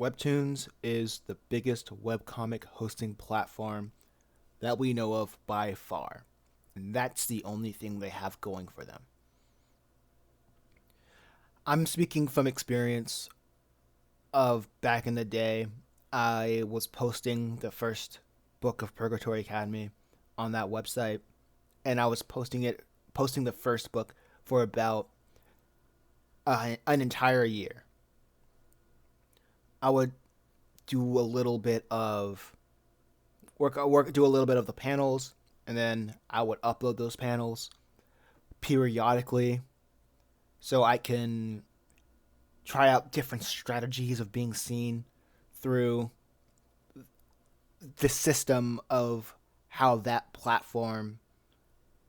Webtoons is the biggest webcomic hosting platform that we know of by far. And that's the only thing they have going for them. I'm speaking from experience of back in the day. I was posting the first book of Purgatory Academy on that website, and I was posting the first book for about an entire year. I would do a little bit of do a little bit of the panels, and then I would upload those panels periodically so I can try out different strategies of being seen through the system of how that platform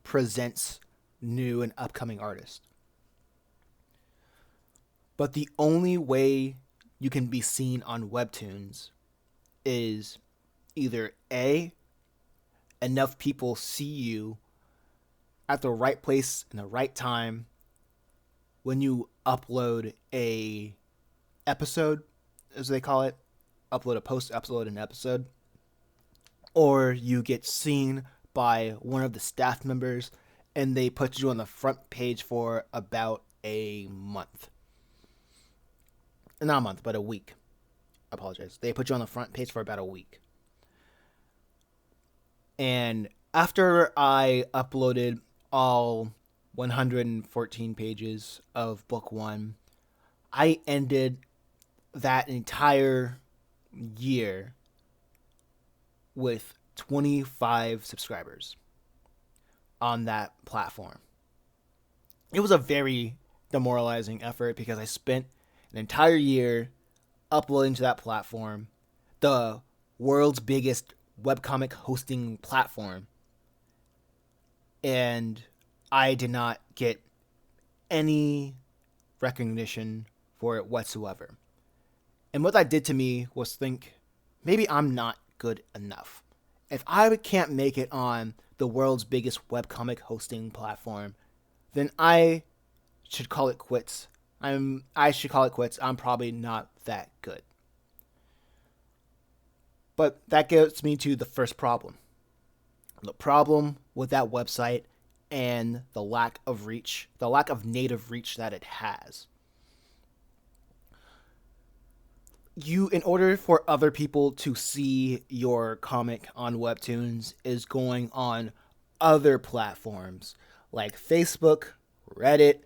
presents new and upcoming artists. But the only way you can be seen on Webtoons is either A, enough people see you at the right place in the right time when you upload a episode, as they call it, upload a post, upload an episode, or you get seen by one of the staff members and they put you on the front page for about a month. Not a month, but a week. I apologize. They put you on the front page for about a week. And after I uploaded all 114 pages of book one, I ended that entire year with 25 subscribers on that platform. It was a very demoralizing effort because I spent an entire year uploading to that platform, the world's biggest webcomic hosting platform, and I did not get any recognition for it whatsoever. And what that did to me was think, maybe I'm not good enough. If I can't make it on the world's biggest webcomic hosting platform, then I should call it quits. I should call it quits. I'm probably not that good. But that gets me to the first problem. The problem with that website and the lack of reach, the lack of native reach that it has. In order for other people to see your comic on Webtoons, is going on other platforms like Facebook, Reddit,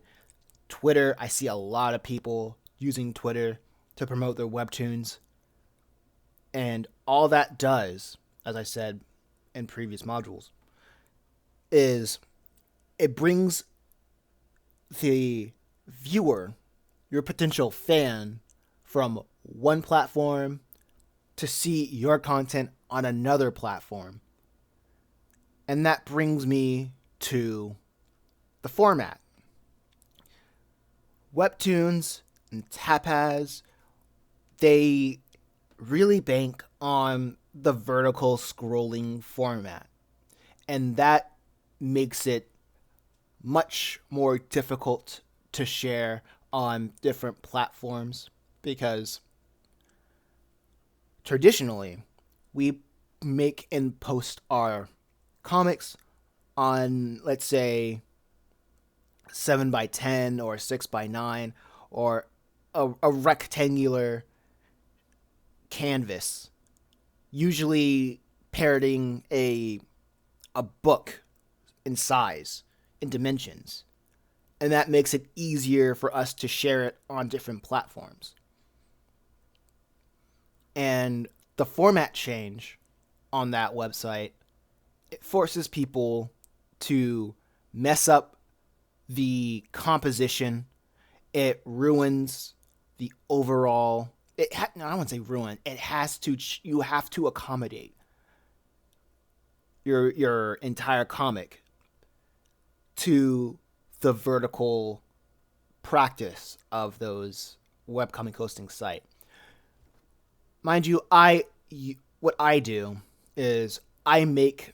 Twitter. I see a lot of people using Twitter to promote their Webtoons. And all that does, as I said in previous modules, is it brings the viewer, your potential fan, from one platform to see your content on another platform. And that brings me to the format. Webtoons and Tapaz, they really bank on the vertical scrolling format. And that makes it much more difficult to share on different platforms because traditionally we make and post our comics on, let's say, 7x10 or 6x9 or a rectangular canvas, usually parroting a book in size, in dimensions. And that makes it easier for us to share it on different platforms. And the format change on that website, it forces people to mess up the composition. It ruins the overall. No, I wouldn't say ruin. It has to. You have to accommodate your entire comic to the vertical practice of those webcomic hosting site. Mind you, what I do is I make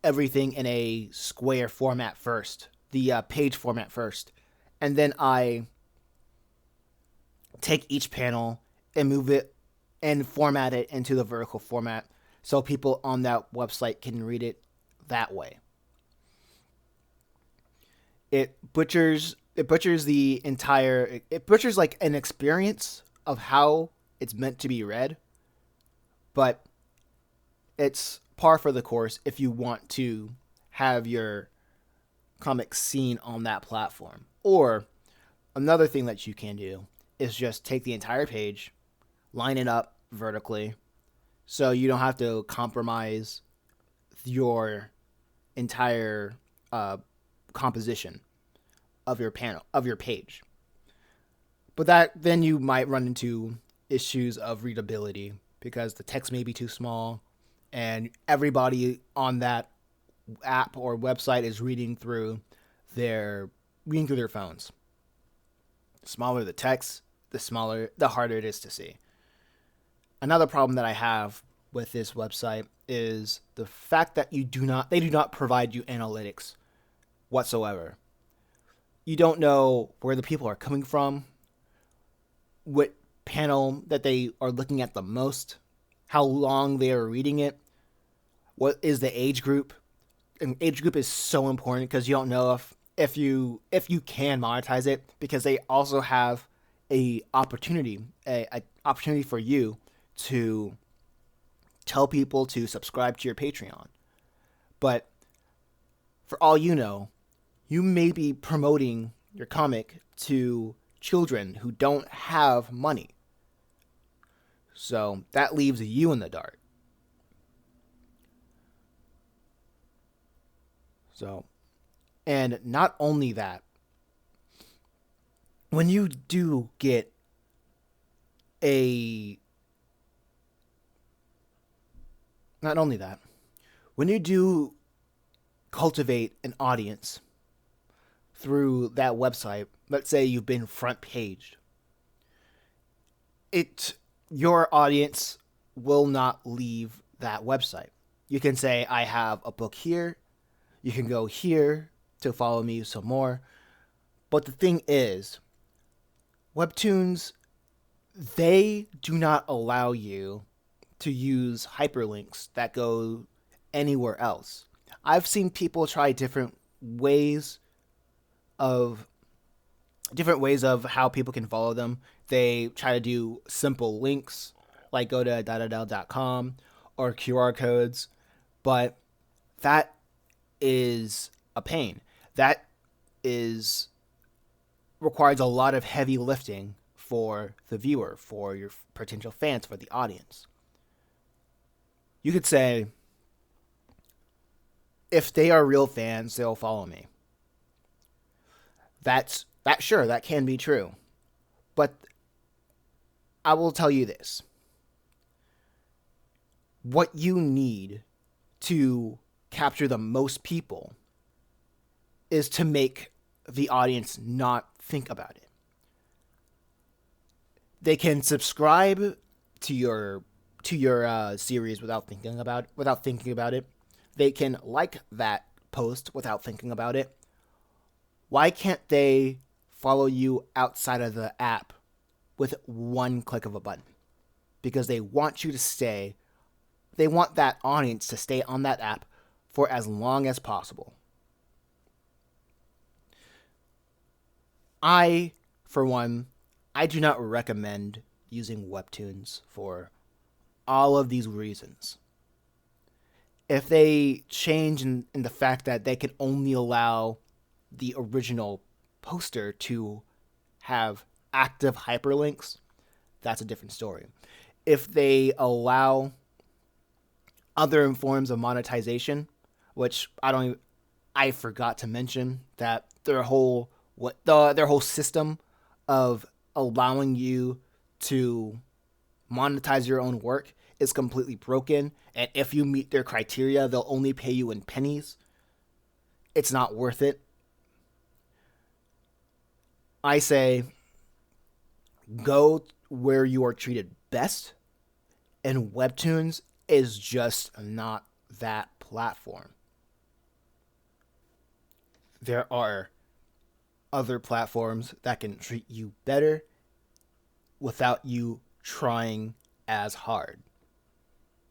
everything in a square format first, the page format first, and then I take each panel and move it and format it into the vertical format so people on that website can read it that way. It butchers like an experience of how it's meant to be read, but it's par for the course if you want to have your comics seen on that platform. Or another thing that you can do is just take the entire page, line it up vertically, so you don't have to compromise your entire composition of your page. But that then you might run into issues of readability because the text may be too small and everybody on that app or website is reading through their phones. The smaller the text, the harder it is to see. Another problem that I have with this website is the fact that they do not provide you analytics whatsoever. You don't know where the people are coming from, what panel that they are looking at the most, how long they are reading it, what is the age group. And age group is so important because you don't know if you can monetize it, because they also have a opportunity for you to tell people to subscribe to your Patreon. But for all you know, you may be promoting your comic to children who don't have money. So that leaves you in the dark. So, and not only that, when you do get a not only that, when you do cultivate an audience through that website, let's say you've been front paged, your audience will not leave that website. You can say, I have a book here. You can go here to follow me some more. But the thing is, Webtoons, they do not allow you to use hyperlinks that go anywhere else. I've seen people try different ways of how people can follow them. They try to do simple links, like go to dadadel.com or QR codes, but that is a pain. That is requires a lot of heavy lifting for the viewer, for your potential fans, for the audience. You could say, if they are real fans, they'll follow me. That can be true. But I will tell you this. What you need to capture the most people is to make the audience not think about it. They can subscribe to your series without thinking about it. They can like that post without thinking about it. Why can't they follow you outside of the app with one click of a button? Because they want you to stay. They want that audience to stay on that app for as long as possible. For one, I do not recommend using Webtoons for all of these reasons. If they change in the fact that they can only allow the original poster to have active hyperlinks, that's a different story. If they allow other forms of monetization, which I forgot to mention that their whole system of allowing you to monetize your own work is completely broken, and if you meet their criteria, they'll only pay you in pennies. It's not worth it. I say, go where you are treated best, and Webtoons is just not that platform. There are other platforms that can treat you better without you trying as hard.